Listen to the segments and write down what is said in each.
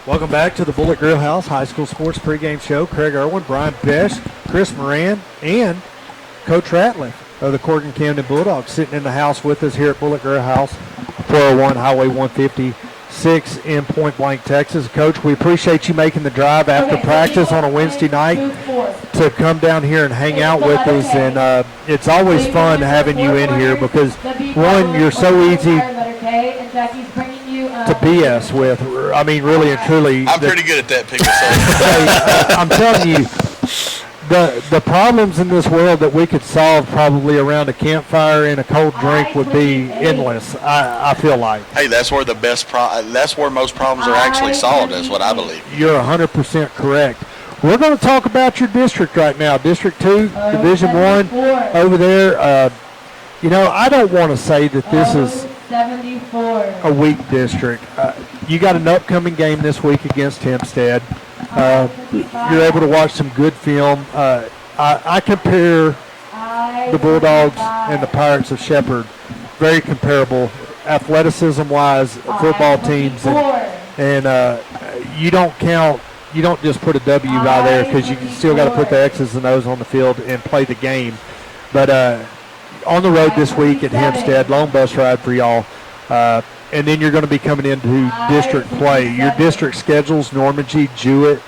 Welcome back to the Bullet Grill House High School Sports Pregame Show. Craig Irwin, Brian Besh, Chris Moran, and Coach Ratliff of the Corrigan Camden Bulldogs sitting in the house with us here at Bullet Grill House, 401 Highway 156 in Point Blank, Texas. Coach, we appreciate you making the drive after practice on a Wednesday night to come down here and hang out with us. And it's always fun having you in here because, one, you're so easy to BS with. I mean, really and truly. I'm pretty good at that, people say. I'm telling you, the problems in this world that we could solve probably around a campfire and a cold drink would be endless, I feel like. Hey, that's where the best that's where most problems are actually solved, is what I believe. You're 100% correct. We're going to talk about your district right now, District 2, Division 1 over there. I don't want to say that this is a weak district. You got an upcoming game this week against Hempstead. You're able to watch some good film. I compare the Bulldogs and the Pirates of Shepherd, very comparable athleticism-wise, football teams, and you don't just put a W by there because you still got to put the X's and O's on the field and play the game. But on the road this week at Hempstead, long bus ride for y'all. And then you're going to be coming into district play. Your district schedules: Normandy, Jewett,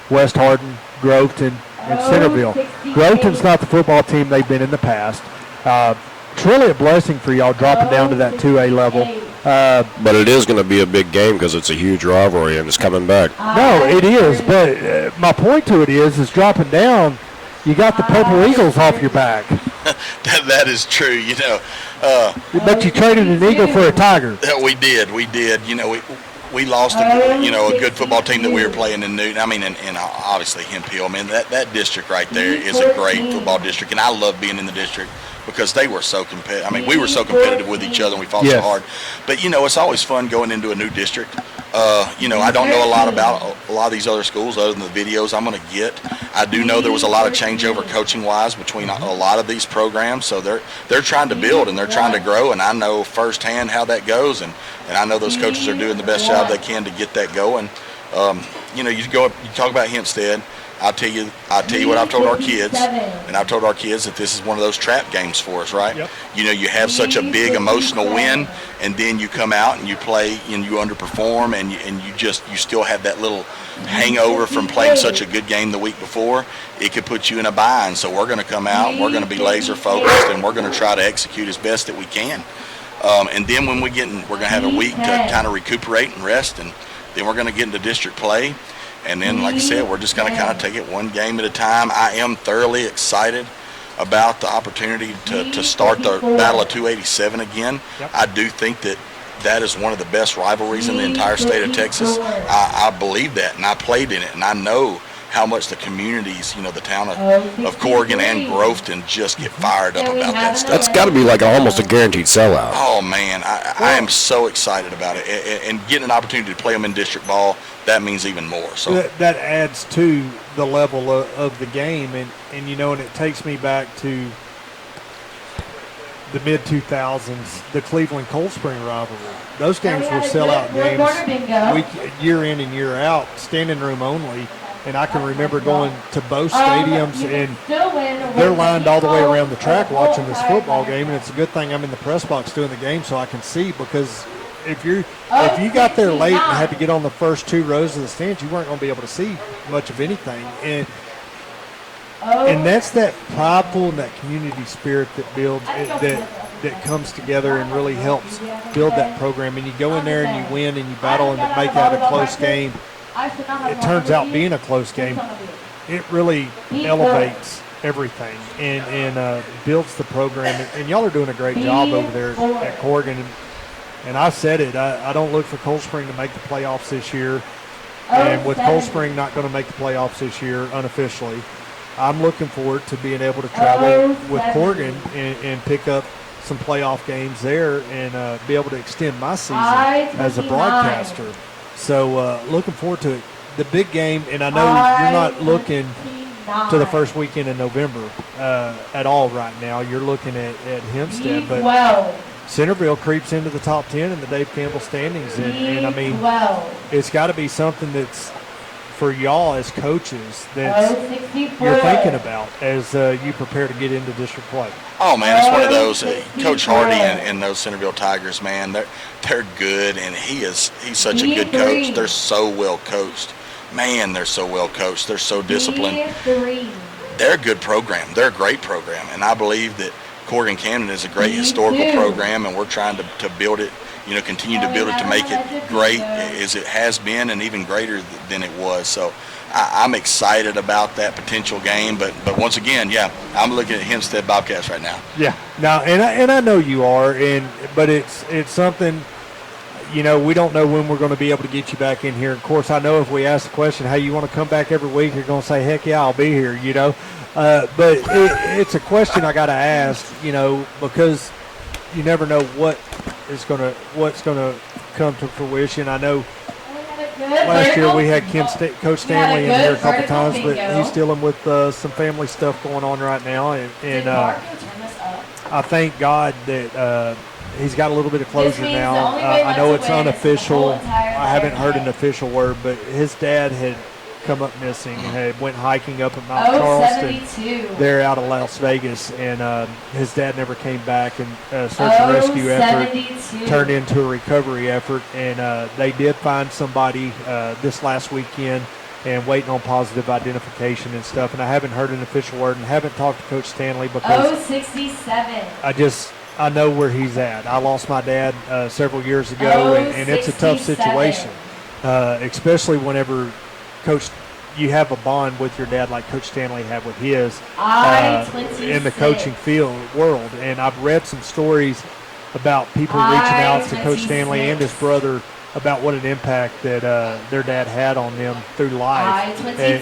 West Hardin, Groveton, and Centerville. Groveton's not the football team they've been in the past. It's really a blessing for y'all dropping down to that 2A level. But it is going to be a big game because it's a huge rivalry and it's coming back. No, it is. But my point to it is dropping down, you got the Purple Eagles off your back. That is true, But you traded an eagle for a tiger. We did. We lost a good football team that we were playing in Newton. I mean, and obviously Hemp Hill. I mean, that district right there is a great football district, and I love being in the district because they were so competitive. I mean, we were so competitive with each other, and we fought so hard. But, it's always fun going into a new district. I don't know a lot about a lot of these other schools other than the videos I'm going to get. I do know there was a lot of changeover coaching-wise between a lot of these programs, so they're trying to build and they're trying to grow, and I know firsthand how that goes, and I know those coaches are doing the best job they can to get that going. You talk about Hempstead. I'll tell you what I've told our kids, and I've told our kids that this is one of those trap games for us, right? Yep. You have such a big emotional win, and then you come out and you play and you underperform, and you still have that little hangover from playing such a good game the week before. It could put you in a bind. So we're going to come out, and we're going to be laser focused, and we're going to try to execute as best that we can. And then when we're going to have a week to kind of recuperate and rest, and then we're going to get into district play. And then, like I said, we're just going to kind of take it one game at a time. I am thoroughly excited about the opportunity to start the Battle of 287 again. Yep. I do think that is one of the best rivalries in the entire state of Texas. I believe that, and I played in it, and I know how much the communities, the town of Corrigan and Groveton just get fired up about that stuff. That's got to be like almost a guaranteed sellout. Oh, man, I am so excited about it. And getting an opportunity to play them in district ball, that means even more. So that adds to the level of the game. And it takes me back to the mid-2000s, the Cleveland Cold Spring rivalry. Those games were sellout games year in and year out, standing room only. And I can remember going to both stadiums, and they're lined all the way around the track watching this football game. And it's a good thing I'm in the press box doing the game so I can see, because if you got there late and had to get on the first two rows of the stands, you weren't going to be able to see much of anything. And that's that prideful and that community spirit that builds that comes together and really helps build that program. And you go in there and you win and you battle and make out a close game. It turns out being a close game, it really elevates everything and builds the program. And y'all are doing a great job over there at Corrigan. And I said it, I don't look for Cold Spring to make the playoffs this year. And with Cold Spring not going to make the playoffs this year unofficially, I'm looking forward to being able to travel with Corrigan and pick up some playoff games there and be able to extend my season as a broadcaster. So looking forward to it. The big game, and I know you're not looking to the first weekend in November at all right now. You're looking at Hempstead, but Centerville creeps into the top 10 in the Dave Campbell standings. And I mean, 12. it's got to be something that's for y'all as coaches that 064. you're thinking about as you prepare to get into district play. Oh man, it's one of those. 64. Coach Hardy and those Centerville Tigers, man, they're good, and he's such a good coach. They're so well coached, man. They're so well coached. They're so disciplined. 3. They're a good program. They're a great program, and I believe that Corrigan Camden is a great historical too. program, and we're trying to build it. Continue to build it to make it great as it has been, and even greater than it was. So I'm excited about that potential game. But once again, yeah, I'm looking at Hempstead Bobcats right now. Yeah. Now, and I know you are, but it's something. We don't know when we're going to be able to get you back in here. Of course, I know if we ask the question, hey, you want to come back every week, you're going to say, heck yeah, I'll be here, But it's a question I got to ask, because you never know what's going to come to fruition. I know last year we had Coach Stanley in here a couple times, but he's dealing with some family stuff going on right now. And I thank God that he's got a little bit of closure means now. the only way I know left it's to win is the unofficial. whole entire I haven't heard an game. official word, but his dad had come up missing and had went hiking up at Mount Charleston. 072. They're out of Las Vegas, and his dad never came back, and search and rescue effort 072. turned into a recovery effort, and they did find somebody this last weekend and waiting on positive identification and stuff, and I haven't heard an official word and haven't talked to Coach Stanley because 067. I know where he's at. I lost my dad several years ago, and it's a tough 67. situation, especially whenever you have a bond with your dad like Coach Stanley had with his in the coaching world. And I've read some stories about people reaching out to Coach Stanley and his brother about what an impact that their dad had on them through life and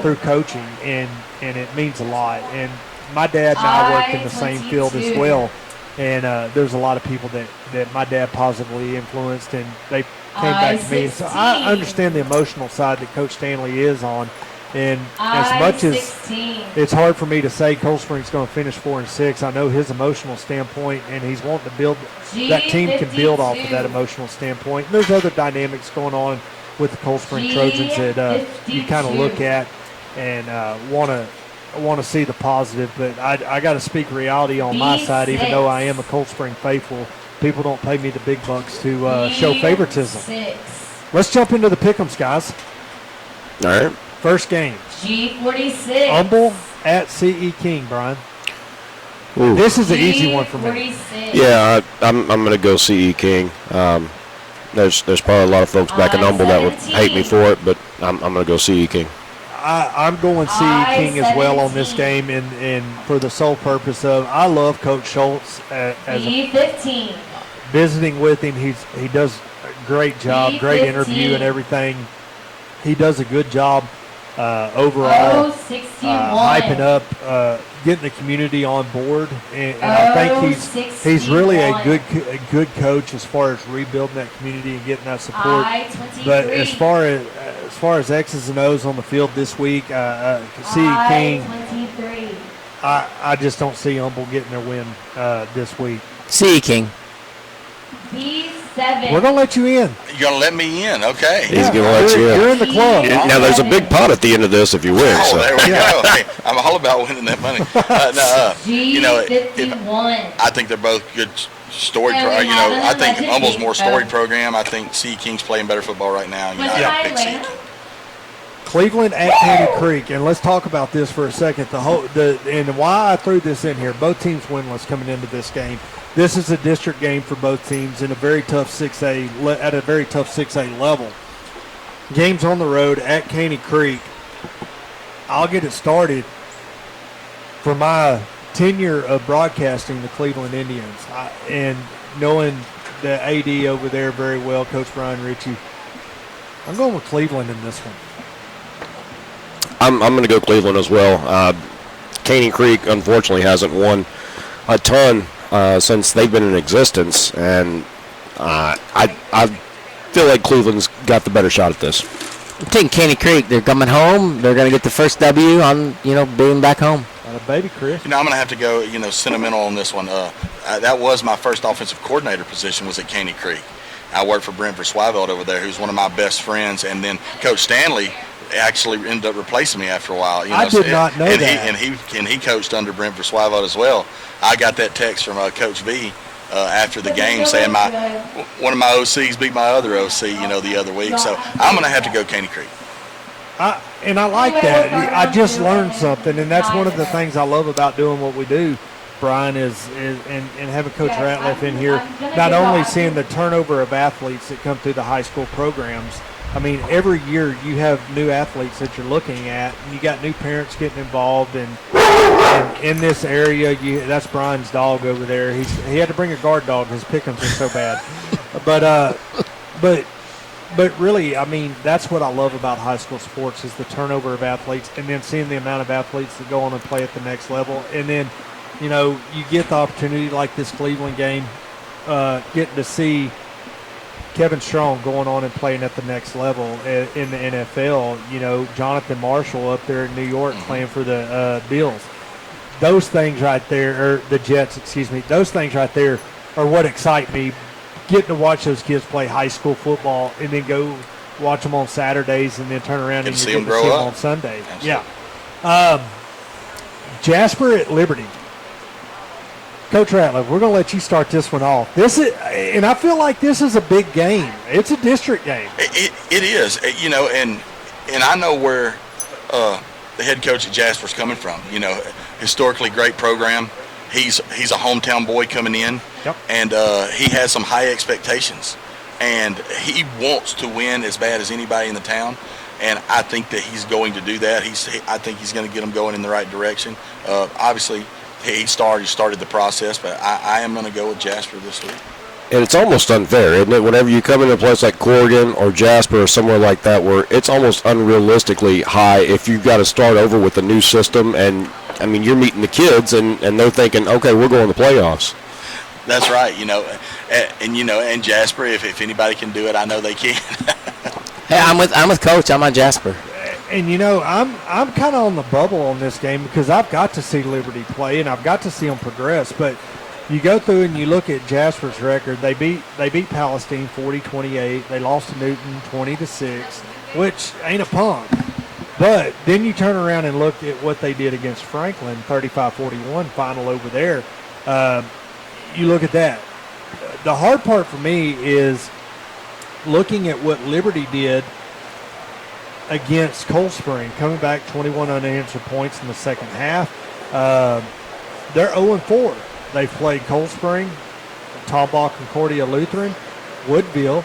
through coaching, and it means a lot. And my dad and I worked in the same field as well. And there's a lot of people that my dad positively influenced, and they came back to me. So I understand the emotional side that Coach Stanley is on. And as much as it's hard for me to say Cold Spring's going to finish 4-6, I know his emotional standpoint, and he's wanting to build that team can build off of that emotional standpoint. And there's other dynamics going on with the Cold Spring Trojans that you kind of look at and want to see the positive, but I got to speak reality on my side, even though I am a Cold Spring faithful. People don't pay me the big bucks to show favoritism. Let's jump into the pick'ems, guys. All right. First game. G46. Humble at CE King, Brian. Ooh. This is an easy one for me. Yeah, I'm going to go CE King. There's probably a lot of folks back in Humble that would hate me for it, but I'm going to go CE King. I'm going CE King as well on this game, and for the sole purpose of I love Coach Schultz as G15. visiting with him. He does a great job, great interview and everything. He does a good job overall, 061. hyping up, getting the community on board, and I think he's really a good coach as far as rebuilding that community and getting that support. But as far as X's and O's on the field this week, CE King, I just don't see Humble getting their win this week. CE King. B7. We're gonna let you in. You're gonna let me in, okay? He's going to let you in. You're in the club. Now, there's a big pot at the end of this if you win. Oh, So. there we go. Hey, I'm all about winning that money. G51. I think they're both good story. Yeah, we have an I think alleged Humble's more beat, storied though. program. I think CE King's playing better football right now. Was I it pick CE Atlanta? King. Cleveland at Candy Creek, and let's talk about this for a second. And why I threw this in here. Both teams winless coming into this game. This is a district game for both teams in a very tough 6A at a very tough 6A level. Games on the road at Candy Creek. I'll get it started. For my tenure of broadcasting the Cleveland Indians and knowing the AD over there very well, Coach Brian Ritchie, I'm going with Cleveland in this one. I'm going to go Cleveland as well. Caney Creek, unfortunately, hasn't won a ton since they've been in existence, and I feel like Cleveland's got the better shot at this. I'm taking Caney Creek. They're coming home. They're going to get the first W on, being back home. Baby Chris. I'm going to have to go, sentimental on this one. that was my first offensive coordinator position was at Caney Creek. I worked for Brent Verswyveld over there, who's one of my best friends, and then Coach Stanley actually ended up replacing me after a while. I did not know that. He coached under Brent Verswyveld as well. I got that text from Coach V after the game saying one of my OCs beat my other OC, the other week. So I'm going to have to go Caney Creek. And I like that. I just learned something, and that's one of the things I love about doing what we do, Brian, is and having Coach Ratliff in here, not only seeing the turnover of athletes that come through the high school programs. I mean, every year you have new athletes that you're looking at, and you got new parents getting involved. And in this area, that's Brian's dog over there. He had to bring a guard dog because Pickens was so bad. But really, I mean, that's what I love about high school sports is the turnover of athletes, and then seeing the amount of athletes that go on and play at the next level. And then, you get the opportunity like this Cleveland game, getting to see Kevin Strong going on and playing at the next level in the NFL. Jonathan Marshall up there in New York playing for the Bills. Those things right there, or the Jets, excuse me, those things right there are what excite me. Getting to watch those kids play high school football and then go watch them on Saturdays and then turn around and see you them get to see grow them up. on Sunday. Absolutely. Yeah. Jasper at Liberty. Coach Ratliff, we're going to let you start this one off. And I feel like this is a big game. It's a district game. It is, and I know where the head coach at Jasper's coming from. Historically great program. He's a hometown boy coming in, yep. And he has some high expectations, and he wants to win as bad as anybody in the town. And I think that he's going to do that. I think he's going to get them going in the right direction. Obviously, he started the process, but I am going to go with Jasper this week. And it's almost unfair, isn't it? Whenever you come into a place like Corrigan or Jasper or somewhere like that where it's almost unrealistically high if you've got to start over with a new system. And, I mean, you're meeting the kids and they're thinking, okay, we're going to the playoffs. That's right, and Jasper, if anybody can do it, I know they can. Hey, I'm with Coach. I'm on Jasper. And I'm kind of on the bubble on this game because I've got to see Liberty play and I've got to see them progress. But you go through and you look at Jasper's record. They beat Palestine 40-28. They lost to Newton 20-6, which ain't a punk. But then you turn around and look at what they did against Franklin, 35-41 final over there. You look at that. The hard part for me is looking at what Liberty did against Cold Spring, coming back 21 unanswered points in the second half. They're 0-4. They've played Cold Spring, Tomball Concordia Lutheran, Woodville,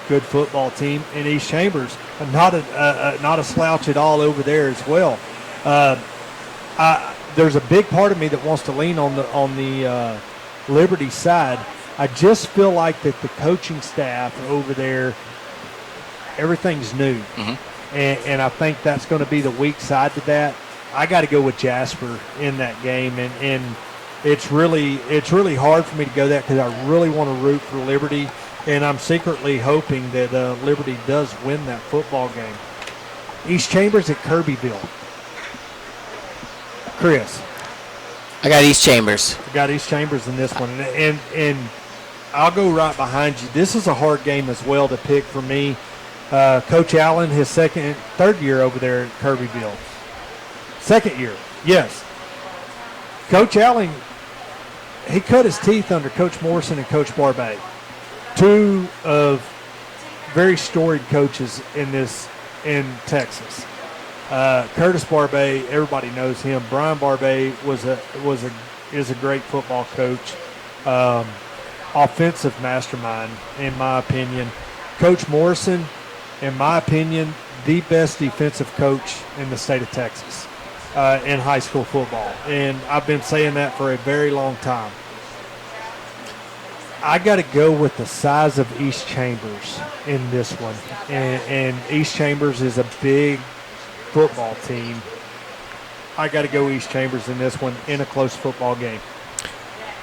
good football team, and East Chambers, not a slouch at all over there as well. There's a big part of me that wants to lean on the Liberty side. I just feel like that the coaching staff over there, everything's new. Mm-hmm. And I think that's going to be the weak side to that. I got to go with Jasper in that game, and it's really hard for me to go that because I really want to root for Liberty, and I'm secretly hoping that Liberty does win that football game. East Chambers at Kirbyville. Chris. I got East Chambers. I got East Chambers in this one, and I'll go right behind you. This is a hard game as well to pick for me. Coach Allen, his third year over there at Kirbyville. Second year, yes. Coach Allen, he cut his teeth under Coach Morrison and Coach Barbay, two of very storied coaches in Texas. Curtis Barbay, everybody knows him. Brian Barbay is a great football coach, offensive mastermind in my opinion. Coach Morrison, in my opinion, the best defensive coach in the state of Texas in high school football. And I've been saying that for a very long time. I got to go with the size of East Chambers in this one. And East Chambers is a big football team. I got to go East Chambers in this one in a close football game.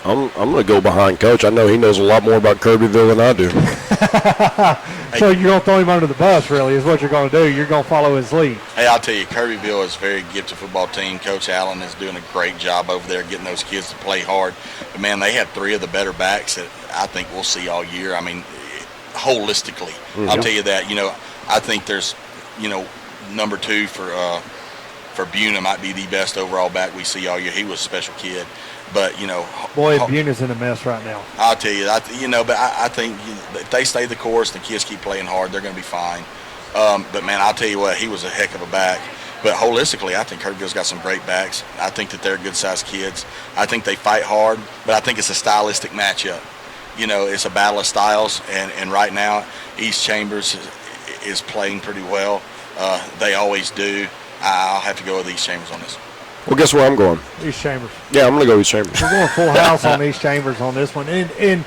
I'm going to go behind Coach. I know he knows a lot more about Kirbyville than I do. So you're going to throw him under the bus, really, is what you're going to do. You're going to follow his lead. Hey, I'll tell you, Kirbyville is a very gifted football team. Coach Allen is doing a great job over there getting those kids to play hard. But, man, they have 3 of the better backs that I think we'll see all year. I mean, holistically, I'll tell you that. I think there's, number 2 for Buna might be the best overall back we see all year. He was a special kid. But, Boy, Buna's in a mess right now. I'll tell you, but I think if they stay the course, the kids keep playing hard, they're going to be fine. But, man, I'll tell you what, he was a heck of a back. But holistically, I think Kirbyville's got some great backs. I think that they're good-sized kids. I think they fight hard, but I think it's a stylistic matchup. It's a battle of styles, and right now East Chambers is playing pretty well. They always do. I'll have to go with East Chambers on this. Well, guess where I'm going? East Chambers. Yeah, I'm going to go East Chambers. We're going full house on East Chambers on this one. And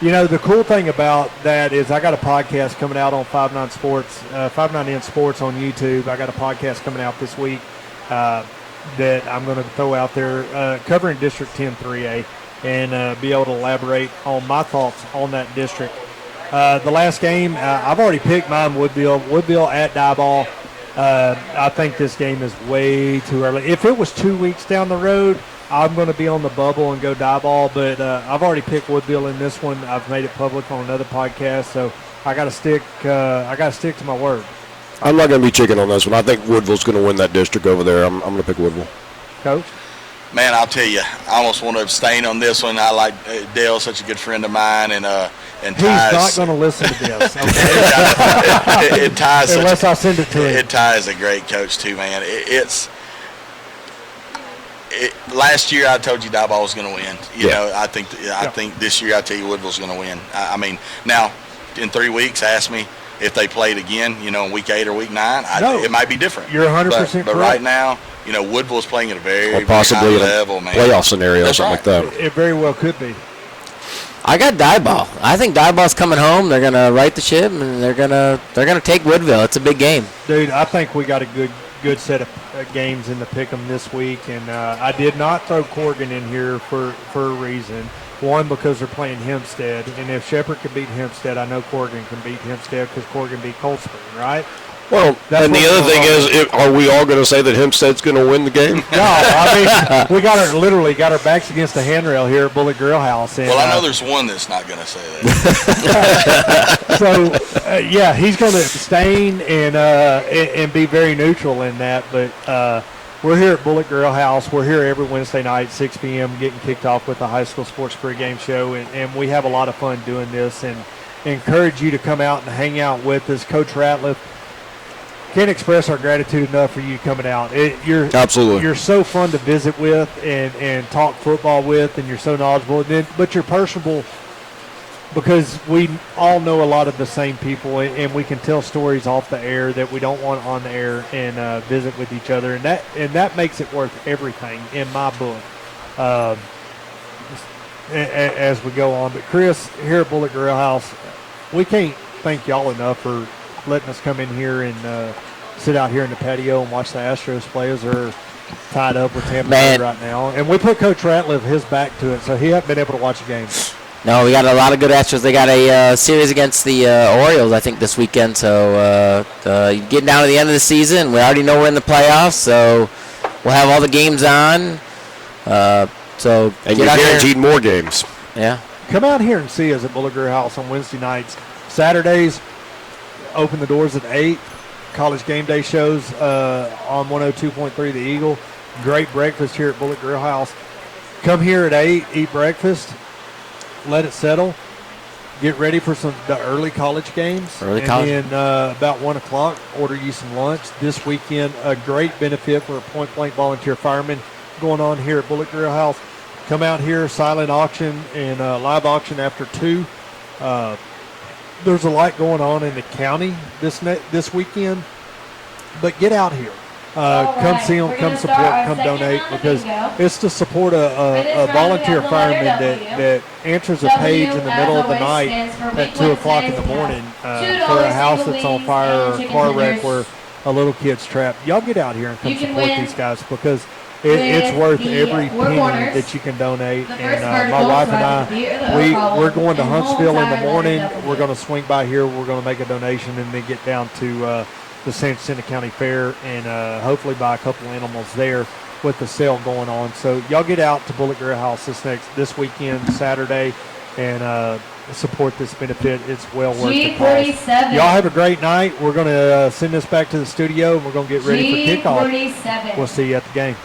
the cool thing about that is I got a podcast coming out on 59 Sports, 59N Sports on YouTube. I got a podcast coming out this week that I'm going to throw out there covering District 10 3A and be able to elaborate on my thoughts on that district. The last game, I've already picked mine, Woodville at Diboll. I think this game is way too early. If it was 2 weeks down the road, I'm going to be on the bubble and go Diboll, but I've already picked Woodville in this one. I've made it public on another podcast, so I got to stick. To my word. I'm not going to be chicken on this one. I think Woodville's going to win that district over there. I'm going to pick Woodville. Coach? Man, I'll tell you, I almost want to abstain on this one. I like Dale, such a good friend of mine, and He's Ty's. not going to listen to this. Okay? It Ty's Unless I send it to him. Ty is a great coach too, man. Last year I told you Diboll was going to win. I think this year I tell you Woodville's going to win. I mean, now in 3 weeks, ask me if they played again. In week 8 or week 9, it might be different. You're 100% correct. But right now, Woodville's playing at a very, possibly very high level, man. Playoff scenario, That's something right. like that. It very well could be. I got Diboll. I think Diboll's coming home. They're gonna right the ship and they're gonna take Woodville. It's a big game. Dude, I think we got a good set of games in the pick'em this week, and I did not throw Corrigan in here for a reason. One, because they're playing Hempstead, and if Shepherd can beat Hempstead, I know Corrigan can beat Hempstead because Corrigan beat Cold Spring, right? Well, That's and the what other we're thing on. is, are we all going to say that Hempstead's going to win the game? No, I mean, we literally got our backs against the handrail here at Bullet Grill House. And, Well, I know there's one that's not going to say that. So, he's going to abstain and be very neutral in that. But we're here at Bullet Grill House. We're here every Wednesday night, 6 p.m., getting kicked off with the high school sports pregame show. And we have a lot of fun doing this and encourage you to come out and hang out with us. Coach Ratliff, can't express our gratitude enough for you coming out. Absolutely. You're so fun to visit with and talk football with, and you're so knowledgeable. But you're personable because we all know a lot of the same people, and we can tell stories off the air that we don't want on the air and visit with each other, and that makes it worth everything in my book. As we go on, but Chris, here at Bullet Grill House, we can't thank y'all enough for letting us come in here and sit out here in the patio and watch the Astros play as they're tied up with Tampa Bay right now. And we put Coach Ratliff his back to it, so he hasn't been able to watch the game. No, we got a lot of good Astros. They got a series against the Orioles, I think, this weekend. So getting down to the end of the season, we already know we're in the playoffs, so we'll have all the games on. And you're guaranteed more games. Yeah. Come out here and see us at Bullet Grill House on Wednesday nights. Saturdays, open the doors at 8. College game day shows on 102.3 The Eagle. Great breakfast here at Bullet Grill House. Come here at 8, eat breakfast, let it settle, get ready for the early college games. Then about 1 o'clock, order you some lunch. This weekend, a great benefit for a point-blank volunteer fireman going on here at Bullet Grill House. Come out here, silent auction and live auction after 2. There's a lot going on in the county this weekend, but get out here. Come see them, come support, come donate, because it's to support a volunteer fireman that answers a page in the middle of the night at 2 o'clock in the morning for a house that's on fire or a car wreck where a little kid's trapped. Y'all get out here and come support these guys, because It's worth the every four penny corners. that you can donate. The first And my vertical wife and throughout the I, we're going to and Huntsville in the whole morning. time We're going to swing by here. We're going to make a donation and then get down to the San Jacinto County Fair and hopefully buy a couple animals there with the sale going on. So y'all get out to Bullet Grill House this weekend, Saturday, and support this benefit. It's well worth the cost. G47. Y'all have a great night. We're going to send this back to the studio and we're going to get ready for kickoff. G47. We'll see you at the game.